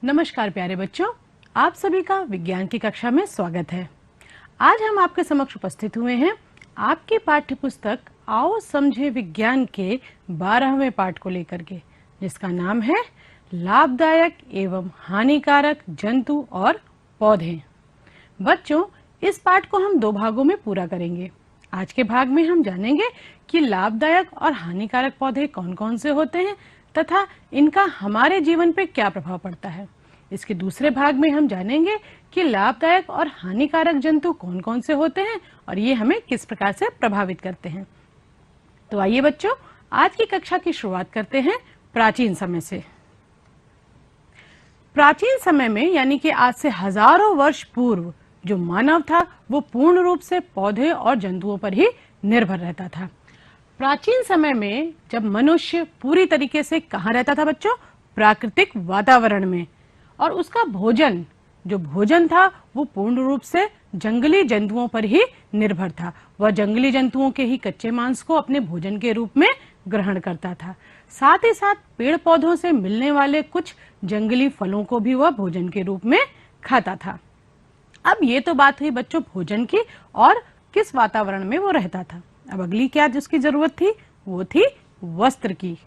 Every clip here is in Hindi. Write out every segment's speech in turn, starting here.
नमस्कार प्यारे बच्चों, आप सभी का विज्ञान की कक्षा में स्वागत है। आज हम आपके समक्ष उपस्थित हुए हैं आपकी पाठ्य पुस्तक आओ समझे विज्ञान के 12वें पाठ को लेकर के, जिसका नाम है लाभदायक एवं हानिकारक जंतु और पौधे। बच्चों, इस पाठ को हम 2 भागों में पूरा करेंगे। आज के भाग में हम जानेंगे कि लाभदायक और हानिकारक पौधे कौन कौन से होते हैं तथा इनका हमारे जीवन पे क्या प्रभाव पड़ता है। इसके दूसरे भाग में हम जानेंगे कि लाभदायक और हानिकारक जंतु कौन कौन से होते हैं और ये हमें किस प्रकार से प्रभावित करते हैं। तो आइए बच्चों, आज की कक्षा की शुरुआत करते हैं प्राचीन समय से। प्राचीन समय में यानी कि आज से हजारों वर्ष पूर्व जो मानव था वो पूर्ण रूप से पौधे और जंतुओं पर ही निर्भर रहता था। प्राचीन समय में जब मनुष्य पूरी तरीके से कहाँ रहता था बच्चों? प्राकृतिक वातावरण में, और उसका भोजन था वो पूर्ण रूप से जंगली जंतुओं पर ही निर्भर था। वह जंगली जंतुओं के ही कच्चे मांस को अपने भोजन के रूप में ग्रहण करता था। साथ ही साथ पेड़ पौधों से मिलने वाले कुछ जंगली फलों को भी वह भोजन के रूप में खाता था। अब ये तो बात हुई बच्चों भोजन की और किस वातावरण में वो रहता था। अब अगली क्या जिसकी जरूरत थी, वो थी वस्त्र की।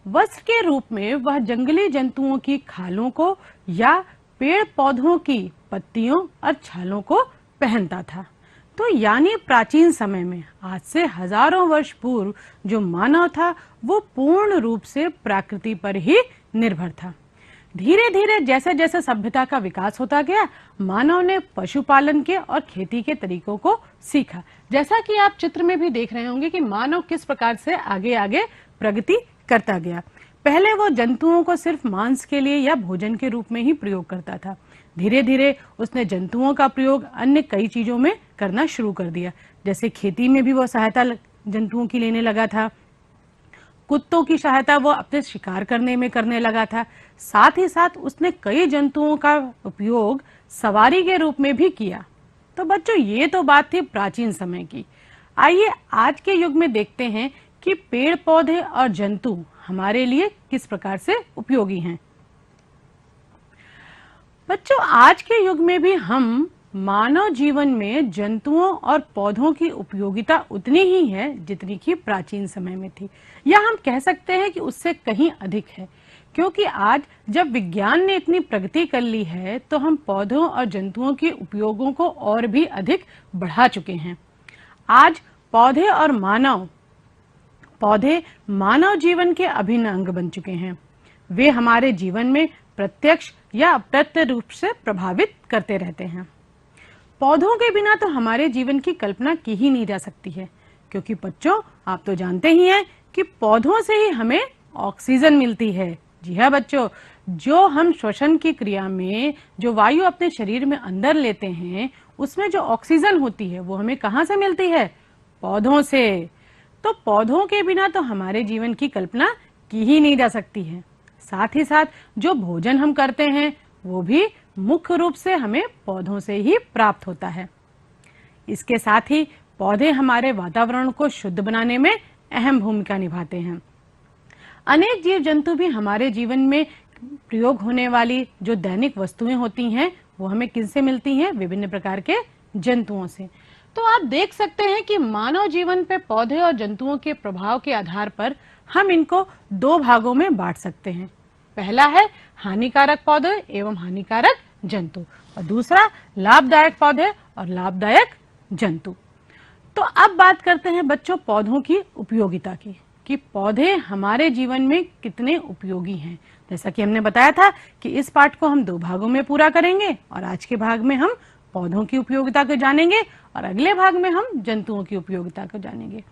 वस्त्र के रूप में वह जंगली जंतुओं की खालों को या पेड़ पौधों की पत्तियों और छालों को पहनता था। तो यानी प्राचीन समय में आज से हजारों वर्ष पूर्व जो मानव था वो पूर्ण रूप से प्रकृति पर ही निर्भर था। धीरे धीरे जैसे जैसे सभ्यता का विकास होता गया, मानव ने पशुपालन के और खेती के तरीकों को सीखा। जैसा कि आप चित्र में भी देख रहे होंगे कि मानव किस प्रकार से आगे आगे प्रगति करता गया। पहले वो जंतुओं को सिर्फ मांस के लिए या भोजन के रूप में ही प्रयोग करता था। धीरे धीरे उसने जंतुओं का प्रयोग अन्य कई चीजों में करना शुरू कर दिया। जैसे खेती में भी वो सहायता जंतुओं की लेने लगा था। कुत्तों की सहायता वो अपने शिकार करने में करने लगा था। साथ ही साथ उसने कई जंतुओं का उपयोग सवारी के रूप में भी किया। तो बच्चों, ये तो बात थी प्राचीन समय की। आइए आज के युग में देखते हैं कि पेड़ पौधे और जंतु हमारे लिए किस प्रकार से उपयोगी हैं। बच्चों, आज के युग में भी हम मानव जीवन में जंतुओं और पौधों की उपयोगिता उतनी ही है जितनी कि प्राचीन समय में थी, या हम कह सकते हैं कि उससे कहीं अधिक है। क्योंकि आज जब विज्ञान ने इतनी प्रगति कर ली है तो हम पौधों और जंतुओं के उपयोगों को और भी अधिक बढ़ा चुके हैं। आज पौधे मानव जीवन के अभिन्न अंग बन चुके हैं। वे हमारे जीवन में प्रत्यक्ष या अप्रत्यक्ष रूप से प्रभावित करते रहते हैं। पौधों के बिना तो हमारे जीवन की कल्पना की ही नहीं जा सकती है, क्योंकि बच्चों आप तो जानते ही हैं कि पौधों से ही हमें ऑक्सीजन मिलती है। जी हाँ बच्चों, जो हम श्वसन की क्रिया में जो वायु अपने शरीर में अंदर लेते हैं उसमें जो ऑक्सीजन होती है वो हमें कहाँ से मिलती है? पौधों से। तो पौधों के बिना तो हमारे जीवन की कल्पना की ही नहीं जा सकती है। साथ ही साथ जो भोजन हम करते हैं वो भी मुख्य रूप से हमें पौधों से ही प्राप्त होता है। इसके साथ ही पौधे हमारे वातावरण को शुद्ध बनाने में अहम भूमिका निभाते हैं। अनेक जीव जंतु भी हमारे जीवन में प्रयोग होने वाली जो दैनिक वस्तुएं होती हैं वो हमें किनसे मिलती हैं? विभिन्न प्रकार के जंतुओं से। तो आप देख सकते हैं कि मानव जीवन पे पौधे और जंतुओं के प्रभाव के आधार पर हम इनको 2 भागों में बांट सकते हैं। पहला है हानिकारक पौधे एवं हानिकारक जंतु, और दूसरा लाभदायक पौधे और लाभदायक जंतु। तो अब बात करते हैं बच्चों पौधों की उपयोगिता की, कि पौधे हमारे जीवन में कितने उपयोगी हैं। जैसा कि हमने बताया था कि इस पाठ को हम 2 भागों में पूरा करेंगे, और आज के भाग में हम पौधों की उपयोगिता को जानेंगे और अगले भाग में हम जंतुओं की उपयोगिता को जानेंगे।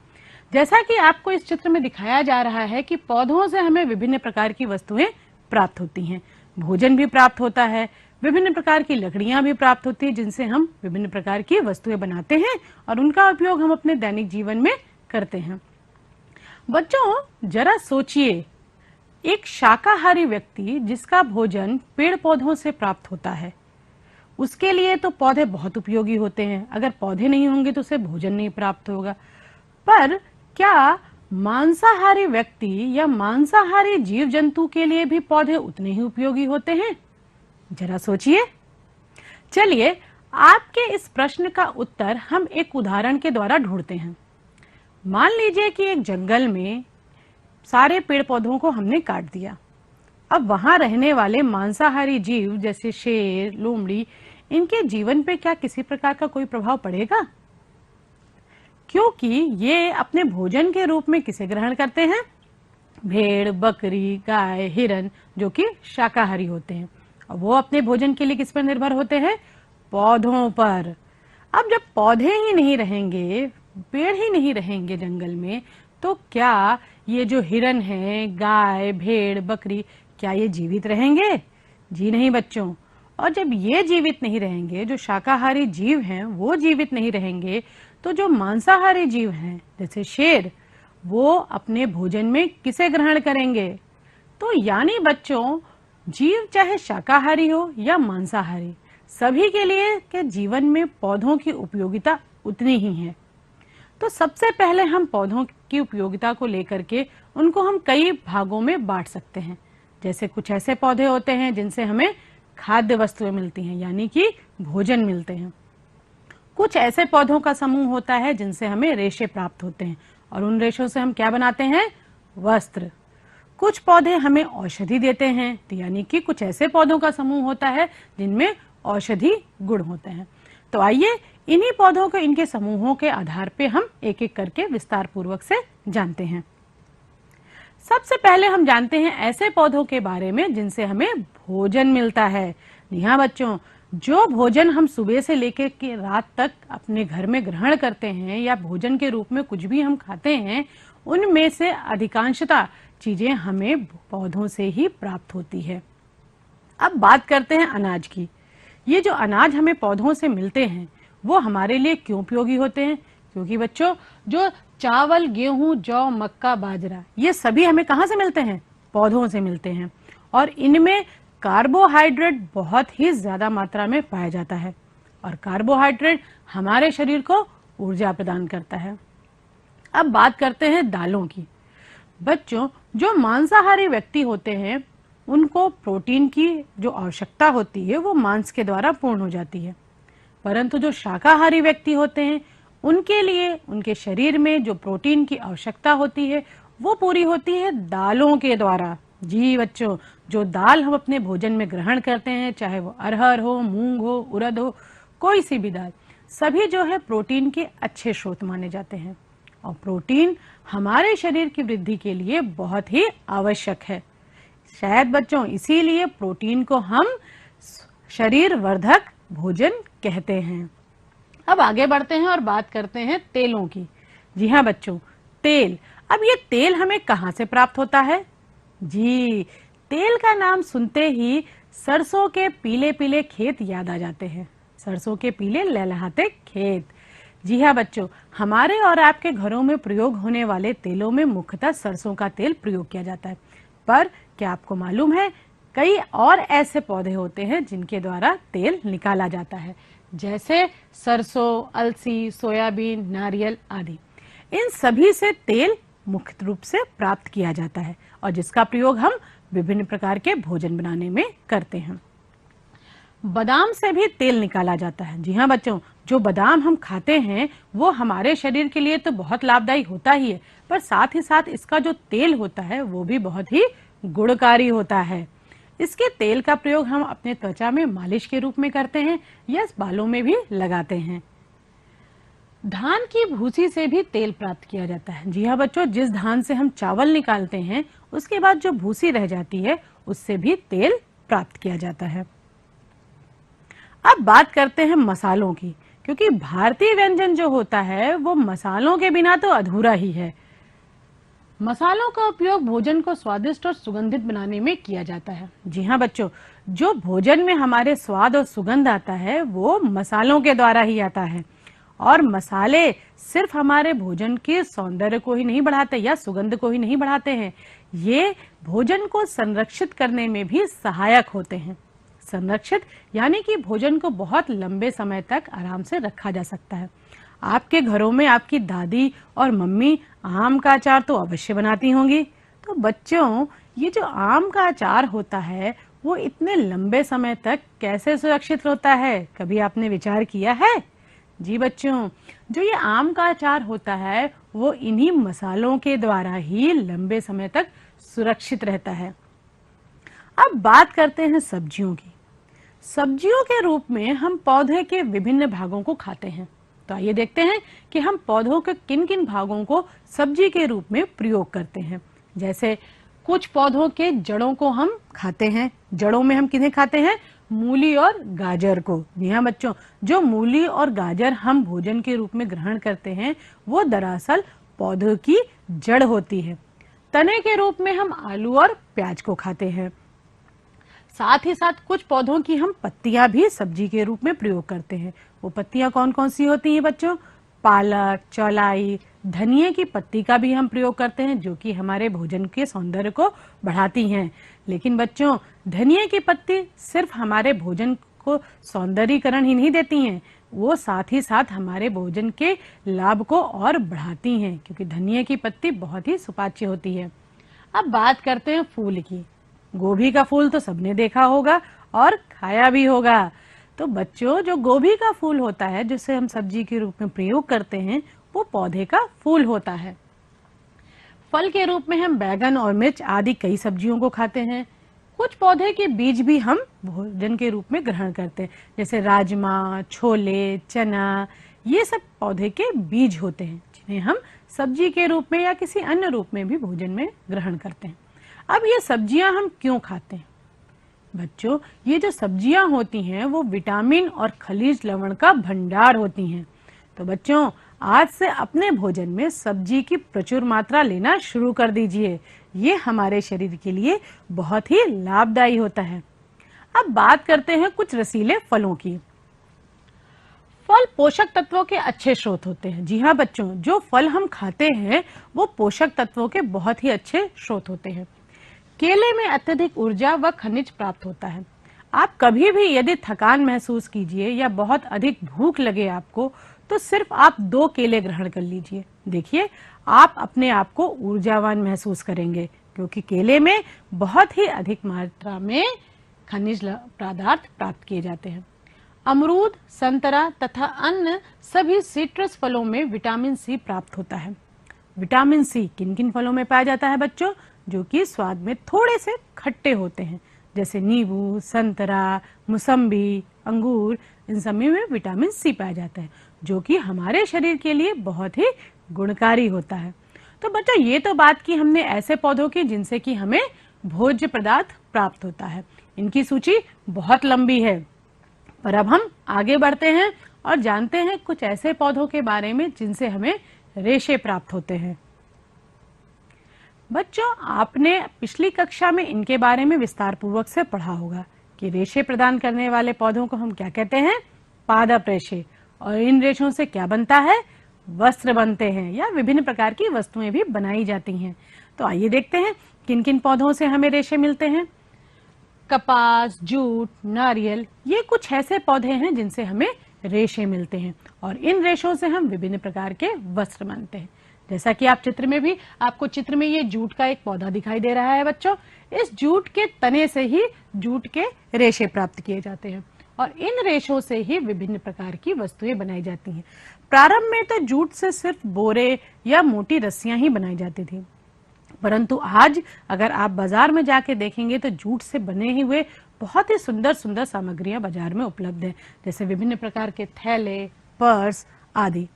जैसा कि आपको इस चित्र में दिखाया जा रहा है कि पौधों से हमें विभिन्न प्रकार की वस्तुएं प्राप्त होती हैं। भोजन भी प्राप्त होता है, विभिन्न प्रकार की लकड़ियां भी प्राप्त होती है जिनसे हम विभिन्न प्रकार की वस्तुएं बनाते हैं और उनका उपयोग हम अपने दैनिक जीवन में करते हैं। बच्चों जरा सोचिए, एक शाकाहारी व्यक्ति जिसका भोजन पेड़ पौधों से प्राप्त होता है, उसके लिए तो पौधे बहुत उपयोगी होते हैं। अगर पौधे नहीं होंगे तो उसे भोजन नहीं प्राप्त होगा। पर क्या मांसाहारी व्यक्ति या मांसाहारी जीव जंतु के लिए भी पौधे उतने ही उपयोगी होते हैं? जरा सोचिए। चलिए आपके इस प्रश्न का उत्तर हम एक उदाहरण के द्वारा ढूंढते हैं। मान लीजिए कि एक जंगल में सारे पेड़ पौधों को हमने काट दिया। अब वहां रहने वाले मांसाहारी जीव जैसे शेर, लोमड़ी, इनके जीवन पे क्या किसी प्रकार का कोई प्रभाव पड़ेगा? क्योंकि ये अपने भोजन के रूप में किसे ग्रहण करते हैं? भेड़, बकरी, गाय, हिरन, जो कि शाकाहारी होते हैं। और वो अपने भोजन के लिए किस पर निर्भर होते हैं? पौधों पर। अब जब पौधे ही नहीं रहेंगे, पेड़ ही नहीं रहेंगे जंगल में, तो क्या ये जो हिरन है, गाय, भेड़, बकरी, क्या ये जीवित रहेंगे? जी नहीं बच्चों। और जब ये जीवित नहीं रहेंगे, जो शाकाहारी जीव हैं वो जीवित नहीं रहेंगे, तो जो मांसाहारी जीव हैं जैसे शेर, वो अपने भोजन में किसे ग्रहण करेंगे? तो यानी बच्चों, जीव चाहे शाकाहारी हो या मांसाहारी, सभी के लिए के जीवन में पौधों की उपयोगिता उतनी ही है। तो सबसे पहले हम पौधों की उपयोगिता को लेकर के उनको हम कई भागों में बांट सकते हैं। जैसे कुछ ऐसे पौधे होते हैं जिनसे हमें खाद्य वस्तुएं मिलती हैं, यानी कि भोजन मिलते हैं। कुछ ऐसे पौधों का समूह होता है जिनसे हमें रेशे प्राप्त होते हैं, और उन रेशों से हम क्या बनाते हैं? वस्त्र। कुछ पौधे हमें औषधि देते हैं, तो यानी कि कुछ ऐसे पौधों का समूह होता है जिनमें औषधि गुण होते हैं। तो आइए इन्हीं पौधों के, इनके समूहों के आधार पे हम एक एक करके विस्तार पूर्वक से जानते हैं। सबसे पहले हम जानते हैं ऐसे पौधों के बारे में जिनसे हमें भोजन मिलता है। जी हाँ बच्चों, जो भोजन हम सुबह से लेकर के रात तक अपने घर में ग्रहण करते हैं या भोजन के रूप में कुछ भी हम खाते हैं, उनमें से अधिकांशतः चीजें हमें पौधों से ही प्राप्त होती है। अब बात करते हैं अनाज की। ये जो अनाज हमें पौधों से मिलते हैं वो हमारे लिए क्यों उपयोगी होते हैं? क्योंकि बच्चों, जो चावल, गेहूं, जौ, मक्का, बाजरा, ये सभी हमें कहाँ से मिलते हैं? पौधों से मिलते हैं। और इनमें कार्बोहाइड्रेट बहुत ही ज्यादा मात्रा में पाया जाता है, और कार्बोहाइड्रेट हमारे शरीर को ऊर्जा प्रदान करता है। अब बात करते हैं दालों की। बच्चों, जो मांसाहारी व्यक्ति होते हैं उनको प्रोटीन की जो आवश्यकता होती है वो मांस के द्वारा पूर्ण हो जाती है, परंतु जो शाकाहारी व्यक्ति होते हैं उनके लिए, उनके शरीर में जो प्रोटीन की आवश्यकता होती है वो पूरी होती है दालों के द्वारा। जी बच्चों, जो दाल हम अपने भोजन में ग्रहण करते हैं, चाहे वो अरहर हो, मूंग हो, उड़द हो, कोई सी भी दाल, सभी जो है प्रोटीन के अच्छे स्रोत माने जाते हैं। और प्रोटीन हमारे शरीर की वृद्धि के लिए बहुत ही आवश्यक है। शायद बच्चों इसीलिए प्रोटीन को हम शरीर वर्धक भोजन कहते हैं। अब आगे बढ़ते हैं और बात करते हैं तेलों की। जी हाँ बच्चों, तेल। अब ये तेल हमें कहाँ से प्राप्त होता है? जी, तेल का नाम सुनते ही सरसों के पीले पीले खेत याद आ जाते हैं। सरसों के पीले लहलहाते खेत। जी हाँ बच्चों, हमारे और आपके घरों में प्रयोग होने वाले तेलों में मुख्यतः सरसों का तेल प्रयोग किया जाता है। पर क्या आपको मालूम है, कई और ऐसे पौधे होते हैं जिनके द्वारा तेल निकाला जाता है, जैसे सरसों, अलसी, सोयाबीन, नारियल आदि। इन सभी से तेल मुख्य रूप से प्राप्त किया जाता है, और जिसका प्रयोग हम विभिन्न प्रकार के भोजन बनाने में करते हैं। बादाम से भी तेल निकाला जाता है। जी हाँ बच्चों, जो बादाम हम खाते हैं वो हमारे शरीर के लिए तो बहुत लाभदायी होता ही है, पर साथ ही साथ इसका जो तेल होता है वो भी बहुत ही गुणकारी होता है। इसके तेल का प्रयोग हम अपने त्वचा में मालिश के रूप में करते हैं या बालों में भी लगाते हैं। धान की भूसी से भी तेल प्राप्त किया जाता है। जी हाँ बच्चों, जिस धान से हम चावल निकालते हैं उसके बाद जो भूसी रह जाती है उससे भी तेल प्राप्त किया जाता है। अब बात करते हैं मसालों की, क्योंकि भारतीय व्यंजन जो होता है वो मसालों के बिना तो अधूरा ही है। मसालों का उपयोग भोजन को स्वादिष्ट और सुगंधित बनाने में किया जाता है। जी हाँ बच्चों, जो भोजन में हमारे स्वाद और सुगंध आता है वो मसालों के द्वारा ही आता है। और मसाले सिर्फ हमारे भोजन के सौंदर्य को ही नहीं बढ़ाते या सुगंध को ही नहीं बढ़ाते हैं, ये भोजन को संरक्षित करने में भी सहायक होते हैं। संरक्षित यानी कि भोजन को बहुत लंबे समय तक आराम से रखा जा सकता है। आपके घरों में आपकी दादी और मम्मी आम का अचार तो अवश्य बनाती होंगी। तो बच्चों, ये जो आम का अचार होता है वो इतने लंबे समय तक कैसे सुरक्षित होता है, कभी आपने विचार किया है? जी बच्चों, जो ये आम का अचार होता है वो इन्हीं मसालों के द्वारा ही लंबे समय तक सुरक्षित रहता है। अब बात करते हैं सब्जियों की। सब्जियों के रूप में हम पौधे के विभिन्न भागों को खाते हैं। तो आइए देखते हैं कि हम पौधों के किन किन भागों को सब्जी के रूप में प्रयोग करते हैं। जैसे कुछ पौधों के जड़ों को हम खाते हैं। जड़ों में हम किन्हें खाते हैं? मूली और गाजर को। जी हाँ बच्चों, जो मूली और गाजर हम भोजन के रूप में ग्रहण करते हैं वो दरअसल पौधों की जड़ होती है। तने के रूप में हम आलू और प्याज को खाते हैं। साथ ही साथ कुछ पौधों की हम पत्तियां भी सब्जी के रूप में प्रयोग करते हैं। वो पत्तियां कौन कौन सी होती हैं बच्चों? पालक, चौलाई, धनिया की पत्ती का भी हम प्रयोग करते हैं, जो कि हमारे भोजन के सौंदर्य को बढ़ाती हैं। लेकिन बच्चों, धनिया की पत्ती सिर्फ हमारे भोजन को सौंदर्यीकरण ही नहीं देती हैं, वो साथ ही साथ हमारे भोजन के लाभ को और बढ़ाती हैं, क्योंकि धनिया की पत्ती बहुत ही सुपाच्य होती है। अब बात करते हैं फूल की। गोभी का फूल तो सबने देखा होगा और खाया भी होगा। तो बच्चों, जो गोभी का फूल होता है जिसे हम सब्जी के रूप में प्रयोग करते हैं वो पौधे का फूल होता है। फल के रूप में हम बैगन और मिर्च आदि कई सब्जियों को खाते हैं। कुछ पौधे के बीज भी हम भोजन के रूप में ग्रहण करते हैं, जैसे राजमा, छोले, चना, ये सब पौधे के बीज होते हैं जिन्हें हम सब्जी के रूप में या किसी अन्य रूप में भी भोजन में ग्रहण करते हैं। अब ये सब्जियां हम क्यों खाते हैं? बच्चों, ये जो सब्जियां होती हैं वो विटामिन और खनिज लवण का भंडार होती हैं। तो बच्चों, आज से अपने भोजन में सब्जी की प्रचुर मात्रा लेना शुरू कर दीजिए। ये हमारे शरीर के लिए बहुत ही लाभदायी होता है। अब बात करते हैं कुछ रसीले फलों की। फल पोषक तत्वों के अच्छे स्रोत होते हैं। जी हाँ बच्चों, जो फल हम खाते हैं वो पोषक तत्वों के बहुत ही अच्छे स्रोत होते हैं। केले में अत्यधिक ऊर्जा व खनिज प्राप्त होता है। आप कभी भी यदि थकान महसूस कीजिए या बहुत अधिक भूख लगे आपको, तो सिर्फ आप 2 केले ग्रहण कर लीजिए। देखिए, आप अपने आप को ऊर्जावान महसूस करेंगे, क्योंकि केले में बहुत ही अधिक मात्रा में खनिज पदार्थ प्राप्त किए जाते हैं। अमरूद, संतरा तथा अन्य सभी सिट्रस फलों में विटामिन सी प्राप्त होता है। विटामिन सी किन किन फलों में पाया जाता है बच्चों? जो कि स्वाद में थोड़े से खट्टे होते हैं, जैसे नींबू, संतरा, मौसम्बी, अंगूर, इन सब में विटामिन सी पाया जाता है, जो कि हमारे शरीर के लिए बहुत ही गुणकारी होता है। तो बच्चों, ये तो बात की हमने ऐसे पौधों की जिनसे कि हमें भोज्य पदार्थ प्राप्त होता है। इनकी सूची बहुत लंबी है, पर अब हम आगे बढ़ते हैं और जानते हैं कुछ ऐसे पौधों के बारे में जिनसे हमें रेशे प्राप्त होते हैं। बच्चों, आपने पिछली कक्षा में इनके बारे में विस्तार पूर्वक से पढ़ा होगा कि रेशे प्रदान करने वाले पौधों को हम क्या कहते हैं? पादप रेशे। और इन रेशों से क्या बनता है? वस्त्र बनते हैं या विभिन्न प्रकार की वस्तुएं भी बनाई जाती हैं। तो आइए देखते हैं किन किन पौधों से हमें रेशे मिलते हैं। कपास, जूट, नारियल, ये कुछ ऐसे पौधे हैं जिनसे हमें रेशे मिलते हैं और इन रेशों से हम विभिन्न प्रकार के वस्त्र बनते हैं। जैसा कि आप चित्र में भी, आपको चित्र में ये जूट का एक पौधा दिखाई दे रहा है बच्चों। इस जूट के तने से ही जूट के रेशे प्राप्त किए जाते हैं और इन रेशों से ही विभिन्न प्रकार की वस्तुएं बनाई जाती हैं। प्रारंभ में तो जूट से सिर्फ बोरे या मोटी रस्सियां ही बनाई जाती थी, परंतु आज अगर आप बाजार में जाके देखेंगे तो जूट से बने ही हुए बहुत ही सुंदर सुंदर सामग्रियां बाजार में उपलब्ध हैं, जैसे विभिन्न प्रकार के थैले, पर्स आदि।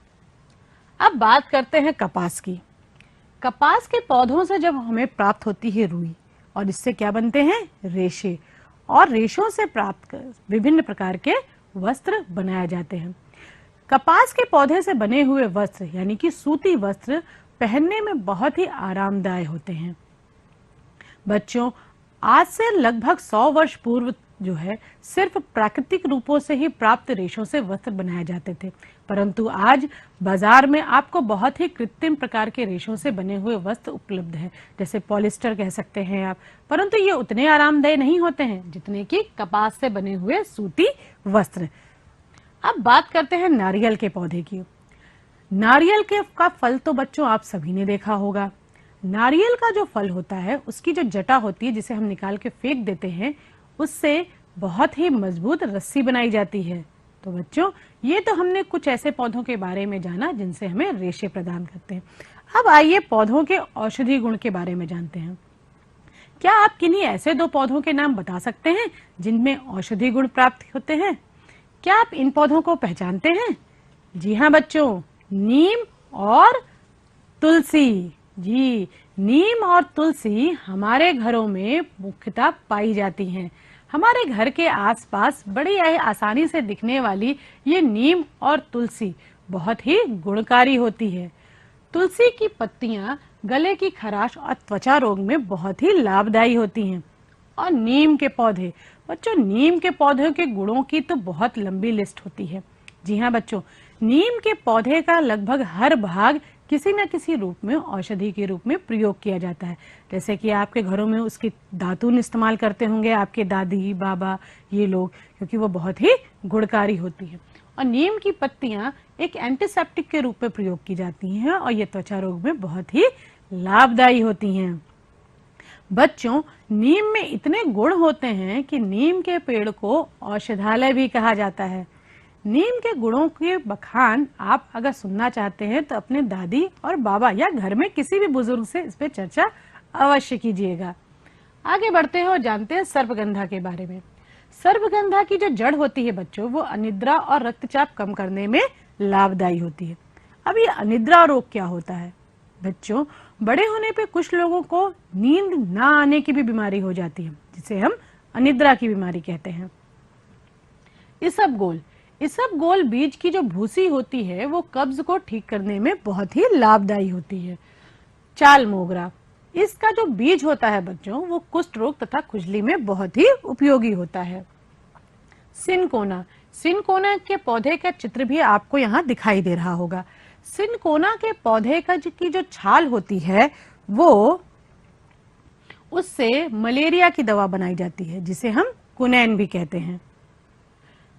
अब बात करते हैं कपास की। कपास के पौधों से जब हमें प्राप्त होती है रुई, और इससे क्या बनते हैं? रेशे। और रेशों से प्राप्त विभिन्न प्रकार के वस्त्र बनाए जाते हैं। कपास के पौधे से बने हुए वस्त्र यानी कि सूती वस्त्र पहनने में बहुत ही आरामदायक होते हैं। बच्चों, आज से लगभग 100 वर्ष पूर्व जो है सिर्फ प्राकृतिक रूपों से ही प्राप्त रेशों से वस्त्र बनाए जाते थे, परंतु आज बाजार में आपको बहुत ही कृत्रिम प्रकार के रेशों से बने हुए वस्त्र उपलब्ध हैं, जैसे पॉलिस्टर कह सकते हैं आप, परंतु ये उतने आरामदायक नहीं होते हैं जितने कि कपास से बने हुए सूती वस्त्र। अब बात करते हैं नारियल के पौधे की। नारियल के का फल तो बच्चों आप सभी ने देखा होगा। नारियल का जो फल होता है उसकी जो जटा होती है जिसे हम निकाल के फेंक देते हैं, उससे बहुत ही मजबूत रस्सी बनाई जाती है। तो बच्चों, ये तो हमने कुछ ऐसे पौधों के बारे में जाना जिनसे हमें रेशे प्रदान करते हैं। अब आइए पौधों के औषधि गुण के बारे में जानते हैं। क्या आप किन्हीं ऐसे दो पौधों के नाम बता सकते हैं जिनमें औषधि गुण प्राप्त होते हैं? क्या आप इन पौधों को पहचानते हैं? जी हाँ बच्चों, नीम और तुलसी। जी, नीम और तुलसी हमारे घरों में मुख्यतः पाई जाती हैं। हमारे घर के आसपास बड़ी आसानी से दिखने वाली ये नीम और तुलसी बहुत ही गुणकारी होती है। तुलसी की पत्तियां गले की खराश और त्वचा रोग में बहुत ही लाभदायी होती हैं। और नीम के पौधे, बच्चों नीम के पौधे के गुणों की तो बहुत लंबी लिस्ट होती है। जी हाँ बच्चों, नीम के पौधे का लगभग हर भाग किसी न किसी रूप में औषधि के रूप में प्रयोग किया जाता है। जैसे कि आपके घरों में उसकी दातून इस्तेमाल करते होंगे आपके दादी बाबा ये लोग, क्योंकि वो बहुत ही गुणकारी होती है। और नीम की पत्तियां एक एंटीसेप्टिक के रूप में प्रयोग की जाती हैं और ये त्वचा रोग में बहुत ही लाभदायी होती हैं। बच्चों, नीम में इतने गुण होते हैं कि नीम के पेड़ को औषधालय भी कहा जाता है। नीम के गुणों के बखान आप अगर सुनना चाहते हैं तो अपने दादी और बाबा या घर में किसी भी बुजुर्ग से इस पे चर्चा अवश्य कीजिएगा। आगे बढ़ते हैं और जानते हैं सर्पगंधा के बारे में। सर्पगंधा की जो जड़ होती है बच्चों, वो अनिद्रा और रक्तचाप कम करने में लाभदायी होती है। अब ये अनिद्रा रोग क्या होता है? बच्चों, बड़े होने पे कुछ लोगों को नींद ना आने की भी बीमारी हो जाती है, जिसे हम अनिद्रा की बीमारी कहते हैं। इसबगोल बीज की जो भूसी होती है वो कब्ज को ठीक करने में बहुत ही लाभदायी होती है। चाल मोगरा, इसका जो बीज होता है बच्चों, वो कुष्ठ रोग तथा खुजली में बहुत ही उपयोगी होता है। सिनकोना के पौधे का चित्र भी आपको यहाँ दिखाई दे रहा होगा। सिनकोना के पौधे की जो छाल होती है वो उससे मलेरिया की दवा बनाई जाती है, जिसे हम कुनैन भी कहते हैं।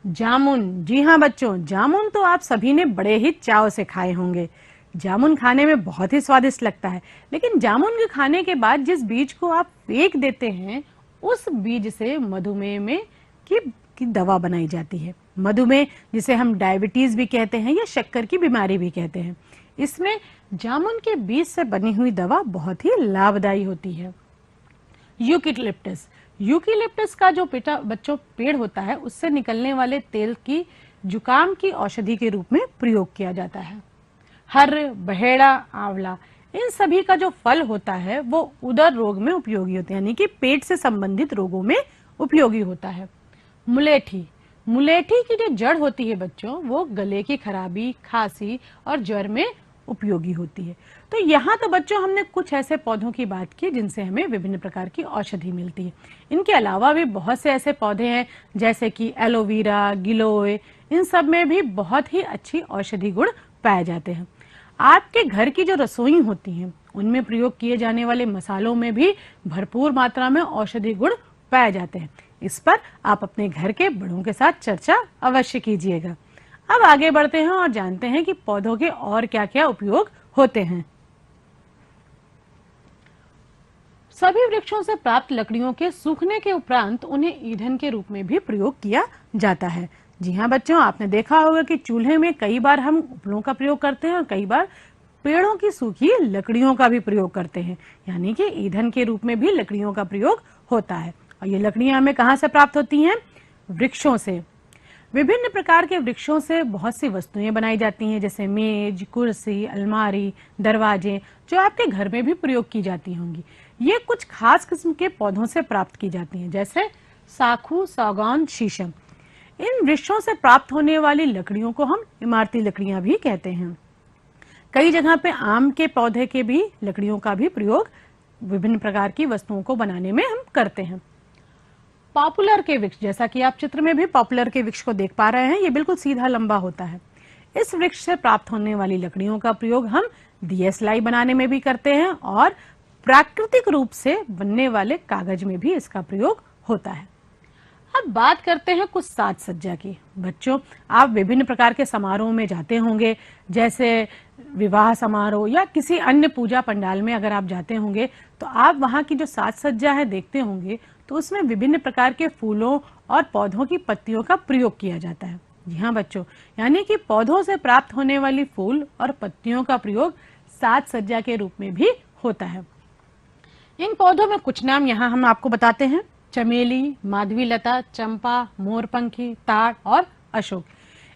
जामुन, जी हाँ बच्चों, जामुन तो आप सभी ने बड़े ही चाव से खाए होंगे। जामुन खाने में बहुत ही स्वादिष्ट लगता है, लेकिन जामुन के खाने के बाद जिस बीज को आप फेंक देते हैं, उस बीज से मधुमेह में की दवा बनाई जाती है। मधुमेह, जिसे हम डायबिटीज भी कहते हैं या शक्कर की बीमारी भी कहते हैं, इसमें जामुन के बीज से बनी हुई दवा बहुत ही लाभदायी होती है। यूकेलिप्टस का जो बच्चों पेड़ होता है, उससे निकलने वाले तेल की जुकाम की औषधि के रूप में प्रयोग किया जाता है। हर्र, बहेड़ा, आंवला, इन सभी का जो फल होता है वो उदर रोग में उपयोगी होते हैं, यानी कि पेट से संबंधित रोगों में उपयोगी होता है। मुलेठी की जो जड़ होती है बच्चों, वो गले की खराबी, खांसी और ज्वर में उपयोगी होती है। तो यहाँ तो बच्चों हमने कुछ ऐसे पौधों की बात की जिनसे हमें विभिन्न प्रकार की औषधि मिलती है। इनके अलावा भी बहुत से ऐसे पौधे हैं, जैसे कि एलोवेरा, गिलोय, इन सब में भी बहुत ही अच्छी औषधि गुण पाए जाते हैं। आपके घर की जो रसोई होती हैं, उनमें प्रयोग किए जाने वाले मसालों में भी भरपूर मात्रा में औषधि गुण पाए जाते हैं। इस पर आप अपने घर के बड़ों के साथ चर्चा अवश्य कीजिएगा। अब आगे बढ़ते हैं और जानते हैं कि पौधों के और क्या क्या उपयोग होते हैं। सभी वृक्षों से प्राप्त लकड़ियों के सूखने के उपरांत उन्हें ईंधन के रूप में भी प्रयोग किया जाता है। जी हाँ बच्चों, आपने देखा होगा कि चूल्हे में कई बार हम उपलों का प्रयोग करते हैं और कई बार पेड़ों की सूखी लकड़ियों का भी प्रयोग करते हैं, यानी कि ईंधन के रूप में भी लकड़ियों का प्रयोग होता है। और ये लकड़ियां हमें कहाँ से प्राप्त होती हैं? वृक्षों से। विभिन्न प्रकार के वृक्षों से बहुत सी वस्तुएं बनाई जाती हैं, जैसे मेज, कुर्सी, अलमारी, दरवाजे, जो आपके घर में भी प्रयोग की जाती होंगी। ये कुछ खास किस्म के पौधों से प्राप्त की जाती हैं, जैसे साखू, सागौन, शीशम। इन वृक्षों से प्राप्त होने वाली लकड़ियों को हम इमारती लकड़ियां भी कहते हैं। कई जगह पे आम के पौधे के भी लकड़ियों का भी प्रयोग विभिन्न प्रकार की वस्तुओं को बनाने में हम करते हैं। पॉपुलर के वृक्ष, जैसा कि आप चित्र में भी पॉपुलर के वृक्ष को देख पा रहे हैं, ये बिल्कुल सीधा लंबा होता है। इस वृक्ष से प्राप्त होने वाली लकड़ियों का प्रयोग हम दिए सिलाई बनाने में भी करते हैं और प्राकृतिक रूप से बनने वाले कागज में भी इसका प्रयोग होता है। अब बात करते हैं कुछ साज सज्जा की। बच्चों, आप विभिन्न प्रकार के समारोह में जाते होंगे, जैसे विवाह समारोह या किसी अन्य पूजा पंडाल में अगर आप जाते होंगे तो आप वहां की जो साज सज्जा है देखते होंगे, तो उसमें विभिन्न प्रकार के फूलों और पौधों की पत्तियों का प्रयोग किया जाता है। जी हाँ बच्चों, यानी कि पौधों से प्राप्त होने वाली फूल और पत्तियों का प्रयोग साज सज्जा के रूप में भी होता है। इन पौधों में कुछ नाम यहाँ हम आपको बताते हैं: चमेली, माधवी लता, चंपा, मोरपंखी, ताड़ और अशोक।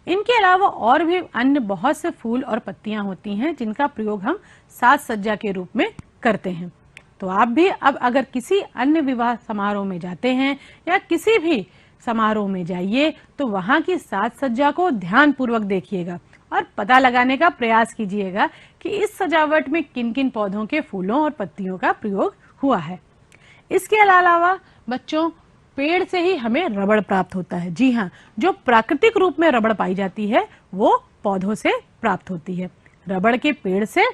इनके अलावा और भी अन्य बहुत से फूल और पत्तियां होती हैं जिनका प्रयोग हम साज सज्जा के रूप में करते हैं। तो आप भी अब अगर किसी अन्य विवाह समारोह में जाते हैं या किसी भी समारोह में जाइए तो वहां की साज सज्जा को ध्यान पूर्वक देखिएगा और पता लगाने का प्रयास कीजिएगा कि इस सजावट में किन किन पौधों के फूलों और पत्तियों का प्रयोग हुआ है। इसके अलावा बच्चों, पेड़ से ही हमें रबड़ प्राप्त होता है। जी हाँ, जो प्राकृतिक रूप में रबड़ पाई जाती है वो पौधों से प्राप्त होती है। रबड़ के पेड़ से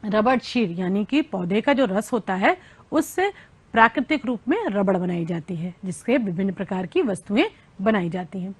रबड़ क्षीर यानी कि पौधे का जो रस होता है उससे प्राकृतिक रूप में रबड़ बनाई जाती है, जिससे विभिन्न प्रकार की वस्तुएं बनाई जाती हैं।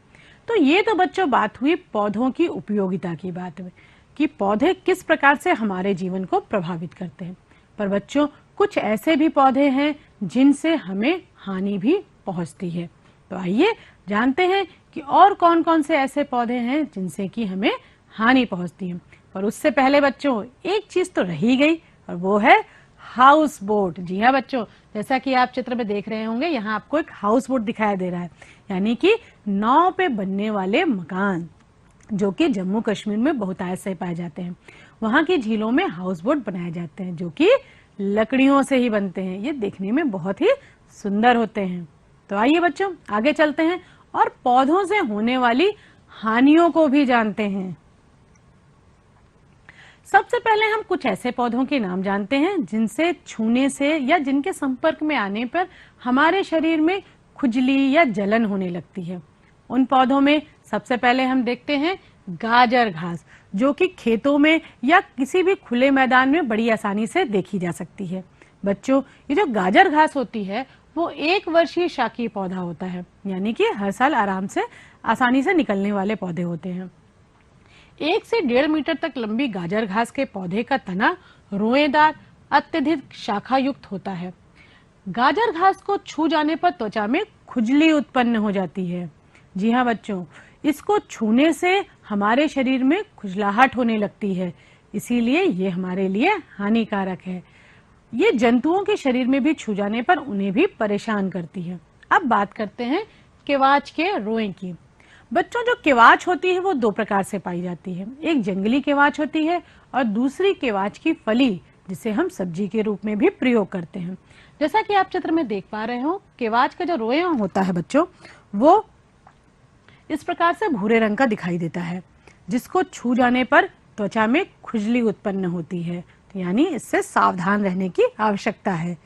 तो ये तो बच्चों बात हुई पौधों की उपयोगिता की बात में कि पौधे किस प्रकार से हमारे जीवन को प्रभावित करते हैं। पर बच्चों, कुछ ऐसे भी पौधे हैं जिनसे हमें हानि भी पहुंचती है। तो आइए जानते हैं कि और कौन कौन से ऐसे पौधे हैं जिनसे कि हमें हानि पहुंचती है। पर उससे पहले बच्चों, एक चीज तो रही गई और वो है हाउस बोट। जी हाँ बच्चों, जैसा कि आप चित्र में देख रहे होंगे, यहाँ आपको एक हाउस बोट दिखाई दे रहा है, यानी कि नाव पे बनने वाले मकान, जो कि जम्मू कश्मीर में बहुतायत से पाए जाते हैं। वहां की झीलों में हाउस बोट बनाए जाते हैं जो कि लकड़ियों से ही बनते हैं। ये देखने में बहुत ही सुंदर होते हैं। तो आइए बच्चों आगे चलते हैं और पौधों से होने वाली हानियों को भी जानते हैं। सबसे पहले हम कुछ ऐसे पौधों के नाम जानते हैं जिनसे छूने से या जिनके संपर्क में आने पर हमारे शरीर में खुजली या जलन होने लगती है। उन पौधों में सबसे पहले हम देखते हैं गाजर घास, जो कि खेतों में या किसी भी खुले मैदान में बड़ी आसानी से देखी जा सकती है। बच्चों, ये जो गाजर घास होती है वो 1 वर्षीय शाकीय पौधा होता है, यानी कि हर साल आसानी से निकलने वाले पौधे होते हैं। 1 से 1.5 मीटर तक लंबी गाजर घास के पौधे का तना रोएदार, अत्यधिक शाखा युक्त होता है। गाजर घास को छू जाने पर त्वचा में खुजली उत्पन्न हो जाती है। जी हाँ बच्चों, इसको छूने से हमारे शरीर में खुजलाहट होने लगती है, इसीलिए ये हमारे लिए हानिकारक है। ये जंतुओं के शरीर में भी छू जाने पर उन्हें भी परेशान करती है। अब बात करते हैं केवाच के रोए की। बच्चों, जो केवाच होती है वो 2 प्रकार से पाई जाती है। एक जंगली केवाच होती है और दूसरी केवाच की फली, जिसे हम सब्जी के रूप में भी प्रयोग करते हैं। जैसा कि आप चित्र में देख पा रहे हो, केवाच का जो रोया होता है बच्चों, वो इस प्रकार से भूरे रंग का दिखाई देता है, जिसको छू जाने पर त्वचा में खुजली उत्पन्न होती है। तो यानी इससे सावधान रहने की आवश्यकता है।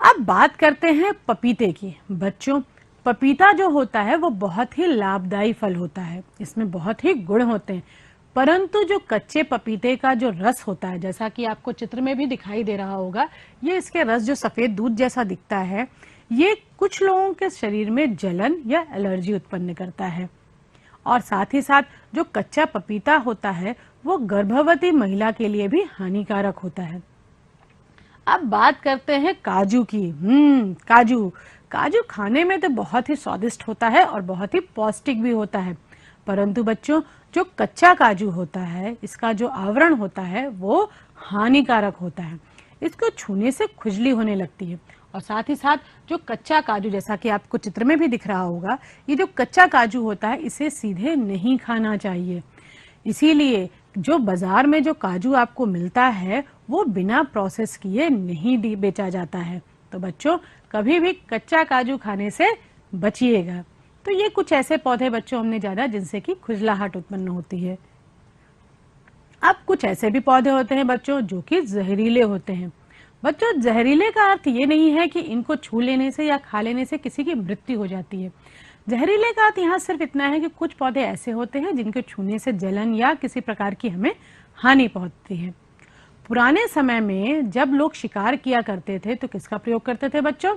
अब बात करते हैं पपीते की। बच्चों, पपीता जो होता है वो बहुत ही लाभदायी फल होता है, इसमें बहुत ही गुण होते हैं। परंतु जो कच्चे पपीते का जो रस होता है, जैसा कि आपको चित्र में भी दिखाई दे रहा होगा, ये इसके रस जो सफेद दूध जैसा दिखता है, ये कुछ लोगों के शरीर में जलन या एलर्जी उत्पन्न करता है। और साथ ही साथ जो कच्चा पपीता होता है वो गर्भवती महिला के लिए भी हानिकारक होता है। अब बात करते हैं काजू की। काजू खाने में तो बहुत ही स्वादिष्ट होता है और बहुत ही पौष्टिक भी होता है। परंतु बच्चों, जो कच्चा काजू होता है, इसका जो आवरण होता है वो हानिकारक होता है। इसको छूने से खुजली होने लगती है और साथ ही साथ जो कच्चा काजू, जैसा कि आपको चित्र में भी दिख रहा होगा, ये जो कच्चा काजू होता है इसे सीधे नहीं खाना चाहिए। इसीलिए जो बाजार में जो काजू आपको मिलता है वो बिना प्रोसेस किए नहीं बेचा जाता है। तो बच्चों, कभी भी कच्चा काजू खाने से बचिएगा। तो ये कुछ ऐसे पौधे बच्चों हमने जाना जिनसे कि खुजलाहट उत्पन्न होती है। अब कुछ ऐसे भी पौधे होते हैं बच्चों जो कि जहरीले होते हैं। बच्चों, जहरीले का अर्थ ये नहीं है कि इनको छू लेने से या खा लेने से किसी की मृत्यु हो जाती है। जहरीले का अर्थ यहाँ सिर्फ इतना है कि कुछ पौधे ऐसे होते हैं जिनके छूने से जलन या किसी प्रकार की हमें हानि पहुंचती है। पुराने समय में जब लोग शिकार किया करते थे तो किसका प्रयोग करते थे बच्चों?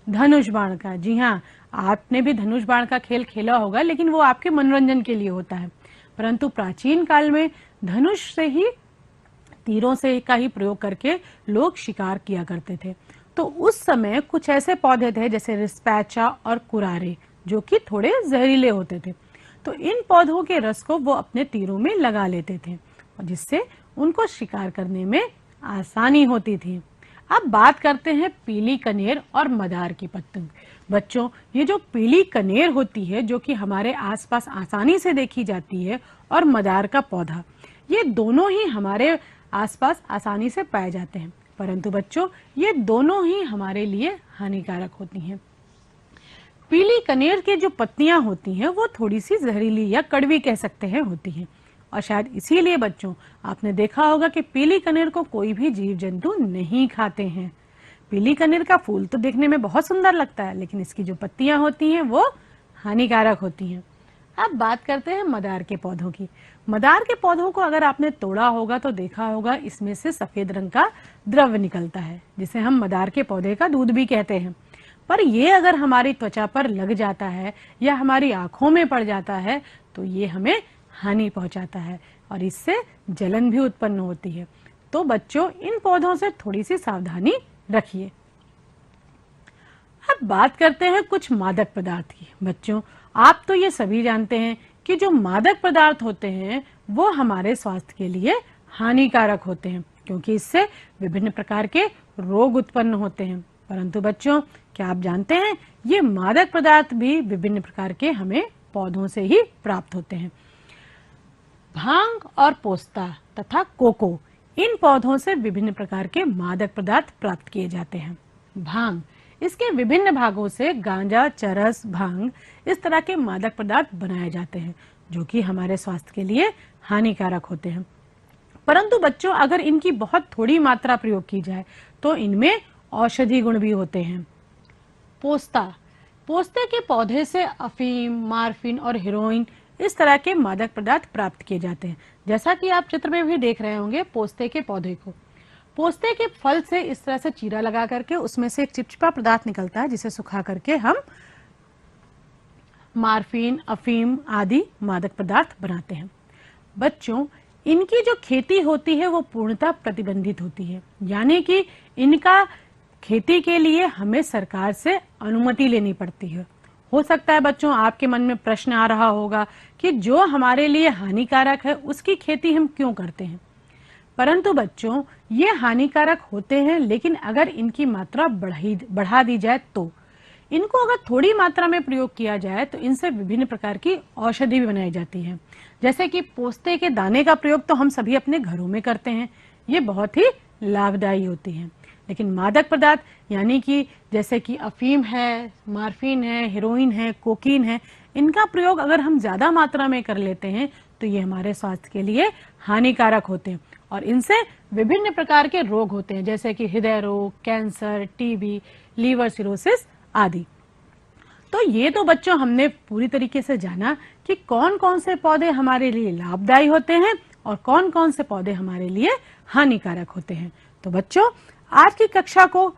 धनुष बाण का। जी हाँ, आपने भी धनुष बाण का खेल खेला होगा, लेकिन वो आपके मनोरंजन के लिए होता है। परंतु प्राचीन काल में धनुष से ही, तीरों से का ही प्रयोग करके लोग शिकार किया करते थे। तो उस समय कुछ ऐसे पौधे थे जैसे रिस्पैचा और कुरारे, जो कि थोड़े जहरीले होते थे। तो इन पौधों के रस को वो अपने तीरों में लगा लेते थे, जिससे उनको शिकार करने में आसानी होती थी। अब बात करते हैं पीली कनेर और मदार की पतंग। बच्चों, ये जो पीली कनेर होती है, जो कि हमारे आसपास आसानी से देखी जाती है, और मदार का पौधा, ये दोनों ही हमारे आसपास आसानी से पाए जाते हैं, परंतु बच्चों ये दोनों ही हमारे लिए हानिकारक होती हैं। पीली कनेर की जो पत्तियां होती हैं वो थोड़ी सी जहरीली या कड़वी कह सकते हैं होती हैं, और शायद इसीलिए बच्चों आपने देखा होगा कि पीली कनेर को कोई भी जीव जंतु नहीं खाते हैं। पीली कनेर का फूल तो देखने में बहुत सुंदर लगता है, लेकिन इसकी जो पत्तियां होती हैं वो हानिकारक होती हैं। अब बात करते हैं मदार के पौधों की। मदार के पौधों को अगर आपने तोड़ा होगा तो देखा होगा इसमें से सफेद रंग का द्रव्य निकलता है, जिसे हम मदार के पौधे का दूध भी कहते हैं। पर ये अगर हमारी त्वचा पर लग जाता है या हमारी आंखों में पड़ जाता है तो ये हमें हानि पहुंचाता है, और इससे जलन भी उत्पन्न होती है। तो बच्चों इन पौधों से थोड़ी सी सावधानी रखिए। अब बात करते हैं कुछ मादक पदार्थ की। बच्चों, आप तो ये सभी जानते हैं कि जो मादक पदार्थ होते हैं वो हमारे स्वास्थ्य के लिए हानिकारक होते हैं, क्योंकि इससे विभिन्न प्रकार के रोग उत्पन्न होते हैं। परंतु बच्चों, क्या आप जानते हैं ये मादक पदार्थ भी विभिन्न प्रकार के हमें पौधों से ही प्राप्त होते हैं। भांग और पोस्ता तथा कोको, इन पौधों से विभिन्न प्रकार के मादक पदार्थ प्राप्त किए जाते हैं। भांग, इसके विभिन्न भागों से गांजा, चरस, भांग, इस तरह के मादक पदार्थ बनाए जाते हैं, जो कि हमारे स्वास्थ्य के लिए हानिकारक होते हैं। परंतु बच्चों अगर इनकी बहुत थोड़ी मात्रा प्रयोग की जाए तो इनमें औषधि गुण भी होते हैं। पोस्ता, पोस्ते के पौधे से अफीम, मार्फिन और हेरोइन, इस तरह के मादक पदार्थ प्राप्त किए जाते हैं। जैसा कि आप चित्र में भी देख रहे होंगे पोस्ते के पौधे को। पोस्ते के फल से इस तरह से चीरा लगा करके उसमें से एक चिपचिपा पदार्थ निकलता है, जिसे सुखा करके हम मार्फिन, अफीम आदि मादक पदार्थ बनाते हैं। बच्चों, इनकी जो खेती होती है वो पूर्णतः प्रतिबंधित होती है, यानी कि इनका खेती के लिए हमें सरकार से अनुमति लेनी पड़ती है। हो सकता है बच्चों आपके मन में प्रश्न आ रहा होगा कि जो हमारे लिए हानिकारक है उसकी खेती हम क्यों करते हैं। परंतु बच्चों ये हानिकारक होते हैं, लेकिन अगर इनकी मात्रा बढ़ा दी जाए तो इनको अगर थोड़ी मात्रा में प्रयोग किया जाए तो इनसे विभिन्न प्रकार की औषधि भी बनाई जाती है। जैसे कि पोस्ते के दाने का प्रयोग तो हम सभी अपने घरों में करते हैं, ये बहुत ही लाभदायी होती है। लेकिन मादक पदार्थ यानी कि जैसे कि अफीम है, मार्फिन है, हेरोइन है, कोकीन है, इनका प्रयोग अगर हम ज्यादा मात्रा में कर लेते हैं तो ये हमारे स्वास्थ्य के लिए हानिकारक होते हैं, और इनसे विभिन्न प्रकार के रोग होते हैं, जैसे कि हृदय रोग, कैंसर, टीबी, लीवर सिरोसिस आदि। तो ये तो बच्चों हमने पूरी तरीके से जाना कि कौन कौन से पौधे हमारे लिए लाभदायी होते हैं और कौन कौन से पौधे हमारे लिए हानिकारक होते हैं। तो बच्चों आज की कक्षा को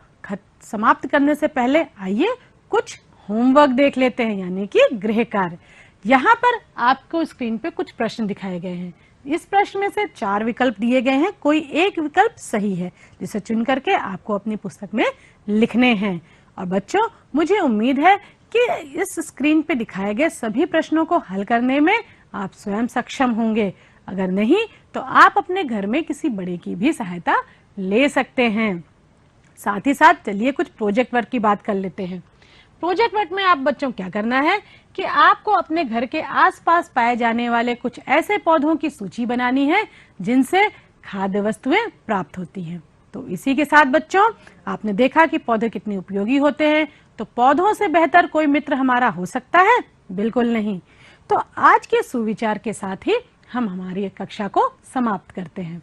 समाप्त करने से पहले आइए कुछ होमवर्क देख लेते हैं, यानी कि गृह कार्य। यहाँ पर आपको स्क्रीन पे कुछ प्रश्न दिखाए गए हैं। इस प्रश्न में से 4 विकल्प दिए गए हैं, कोई एक विकल्प सही है जिसे चुन करके आपको अपनी पुस्तक में लिखने हैं। और बच्चों मुझे उम्मीद है कि इस स्क्रीन पे दिखाए गए सभी प्रश्नों को हल करने में आप स्वयं सक्षम होंगे। अगर नहीं तो आप अपने घर में किसी बड़े की भी सहायता ले सकते हैं। साथ ही साथ चलिए कुछ प्रोजेक्ट वर्क की बात कर लेते हैं। प्रोजेक्ट वर्क में आप बच्चों क्या करना है कि आपको अपने घर के आसपास पाए जाने वाले कुछ ऐसे पौधों की सूची बनानी है जिनसे खाद्य वस्तुएं प्राप्त होती हैं। तो इसी के साथ बच्चों आपने देखा कि पौधे कितने उपयोगी होते हैं। तो पौधों से बेहतर कोई मित्र हमारा हो सकता है? बिल्कुल नहीं। तो आज के सुविचार के साथ ही हम हमारी कक्षा को समाप्त करते हैं।